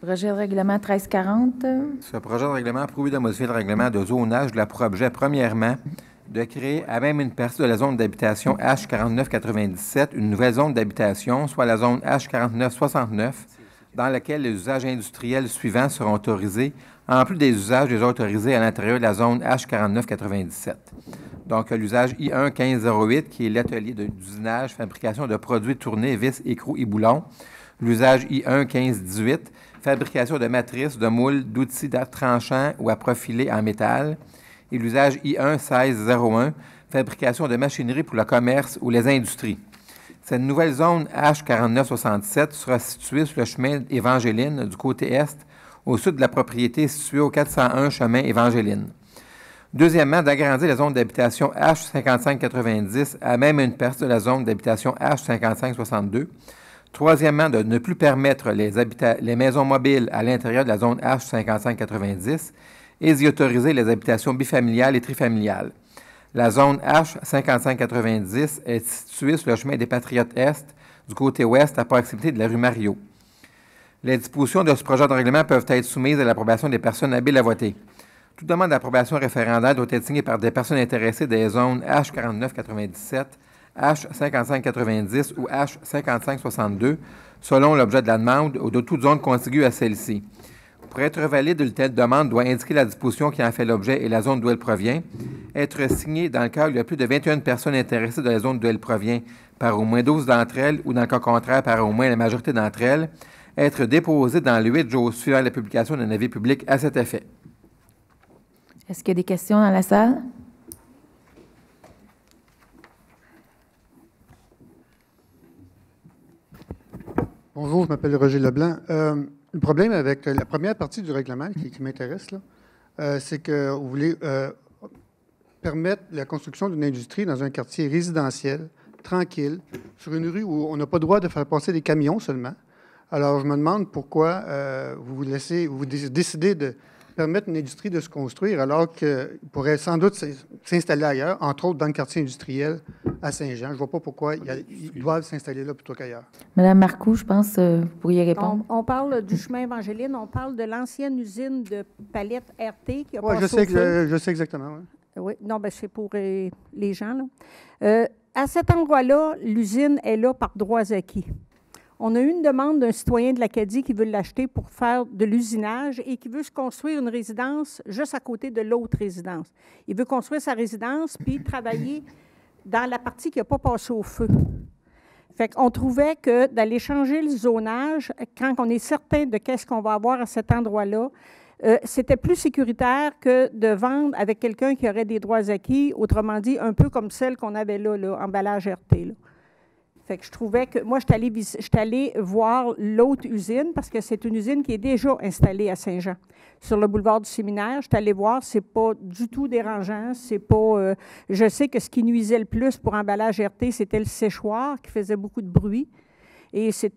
Projet de règlement 1340. Ce projet de règlement approuve de modifier le règlement de zonage de la pour objet, premièrement, de créer à même une partie de la zone d'habitation H4997 une nouvelle zone d'habitation, soit la zone H4969, dans laquelle les usages industriels suivants seront autorisés, en plus des usages déjà autorisés à l'intérieur de la zone H4997. Donc, l'usage I1 1508, qui est l'atelier d'usinage, fabrication de produits tournés, vis, écrous et boulons. L'usage I1 1518, fabrication de matrices, de moules, d'outils tranchants ou à profiler en métal. Et l'usage I1 1601, fabrication de machinerie pour le commerce ou les industries. Cette nouvelle zone H4967 sera située sur le chemin Évangéline du côté est, au sud de la propriété située au 401 chemin Évangéline. Deuxièmement, d'agrandir la zone d'habitation H5590 à même une partie de la zone d'habitation H5562. Troisièmement, de ne plus permettre les maisons mobiles à l'intérieur de la zone H5590 et d'y autoriser les habitations bifamiliales et trifamiliales. La zone H5590 est située sur le chemin des Patriotes Est, du côté ouest, à proximité de la rue Mario. Les dispositions de ce projet de règlement peuvent être soumises à l'approbation des personnes habiles à voter. Toute demande d'approbation référendaire doit être signée par des personnes intéressées des zones H4997, H5590 ou H5562, selon l'objet de la demande ou de toute zone contiguë à celle-ci. Pour être valide, une telle demande doit indiquer la disposition qui en fait l'objet et la zone d'où elle provient, être signée dans le cas où il y a plus de 21 personnes intéressées de la zone d'où elle provient par au moins 12 d'entre elles ou dans le cas contraire par au moins la majorité d'entre elles, être déposée dans les 8 jours suivant la publication d'un avis public à cet effet. Est-ce qu'il y a des questions dans la salle? Bonjour, je m'appelle Roger Leblanc. Le problème avec la première partie du règlement qui m'intéresse, c'est que vous voulez permettre la construction d'une industrie dans un quartier résidentiel, tranquille, sur une rue où on n'a pas le droit de faire passer des camions seulement. Alors, je me demande pourquoi vous décidez de permettre une industrie de se construire alors qu'il pourrait sans doute s'installer ailleurs, entre autres dans le quartier industriel à Saint-Jean. Je ne vois pas pourquoi ils doivent s'installer là plutôt qu'ailleurs. Madame Marcoux, je pense que vous pourriez répondre. On parle du chemin Évangéline, on parle de l'ancienne usine de palettes RT qui a passé je sais exactement. Ouais. Oui, non, ben c'est pour les gens. Là. À cet endroit-là, l'usine est là par droits acquis. On a eu une demande d'un citoyen de l'Acadie qui veut l'acheter pour faire de l'usinage et qui veut se construire une résidence juste à côté de l'autre résidence. Il veut construire sa résidence puis travailler dans la partie qui n'a pas passé au feu. Fait qu'on trouvait que d'aller changer le zonage, quand on est certain de qu'est-ce qu'on va avoir à cet endroit-là, c'était plus sécuritaire que de vendre avec quelqu'un qui aurait des droits acquis, autrement dit, un peu comme celle qu'on avait là, emballage RT. Là. Fait que je trouvais que, moi, je suis allée voir l'autre usine, parce que c'est une usine qui est déjà installée à Saint-Jean, sur le boulevard du Séminaire. Je suis allée voir, c'est pas du tout dérangeant, c'est pas... je sais que ce qui nuisait le plus pour emballage RT, c'était le séchoir, qui faisait beaucoup de bruit. Et c'est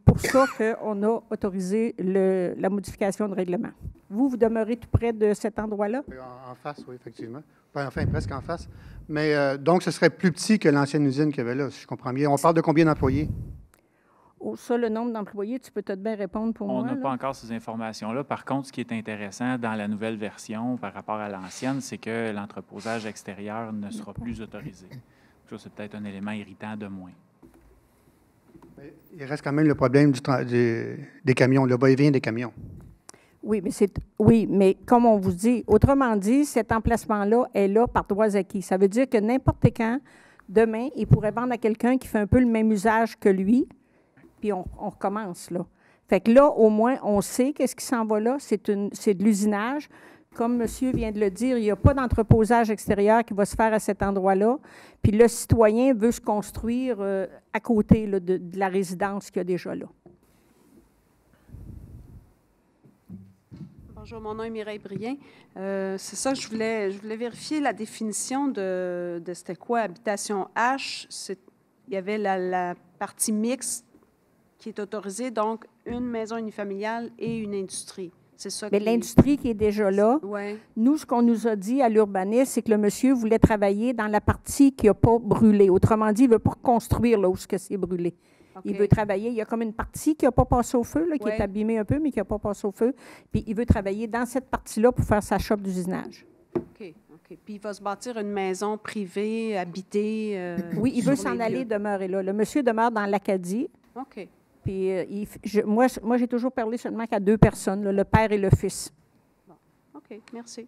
pour ça qu'on a autorisé la modification de règlement. Vous demeurez tout près de cet endroit-là? En face, oui, effectivement. Enfin, presque en face. Mais donc, ce serait plus petit que l'ancienne usine qu'il y avait là, si je comprends bien. On parle de combien d'employés? Oh, ça, le nombre d'employés, tu peux peut-être bien répondre pour moi. On n'a pas encore ces informations-là. Par contre, ce qui est intéressant dans la nouvelle version par rapport à l'ancienne, c'est que l'entreposage extérieur ne sera plus autorisé. Ça, c'est peut-être un élément irritant de moins. Il reste quand même le problème des camions, le va-et-vient des camions. Oui, mais comme on vous dit, autrement dit, cet emplacement-là est là par droits acquis. Ça veut dire que n'importe quand, demain, il pourrait vendre à quelqu'un qui fait un peu le même usage que lui, puis on recommence là. Fait que là, au moins, on sait qu'est-ce qui s'en va là, c'est de l'usinage. Comme monsieur vient de le dire, il n'y a pas d'entreposage extérieur qui va se faire à cet endroit-là. Puis le citoyen veut se construire à côté là, de la résidence qu'il y a déjà là. Bonjour, mon nom est Mireille Brien. C'est ça, je voulais vérifier la définition de c'était quoi habitation H. Il y avait la partie mixte qui est autorisée, donc une maison unifamiliale et une industrie. C'est ça. Mais l'industrie qui est déjà là, ouais. Nous, ce qu'on nous a dit à l'urbanisme, c'est que le monsieur voulait travailler dans la partie qui n'a pas brûlé. Autrement dit, il ne veut pas reconstruire là où c'est brûlé. OK. Il veut travailler. Il y a comme une partie qui n'a pas passé au feu, là, qui est Ouais. abîmée un peu, mais qui n'a pas passé au feu. Puis il veut travailler dans cette partie-là pour faire sa shop d'usinage. OK. Puis il va se bâtir une maison privée, habitée. Oui, il veut sur s'en les aller lieux. demeurer là. Le monsieur demeure dans l'Acadie. OK. Puis moi, j'ai toujours parlé seulement qu'à 2 personnes, là, le père et le fils. OK, merci.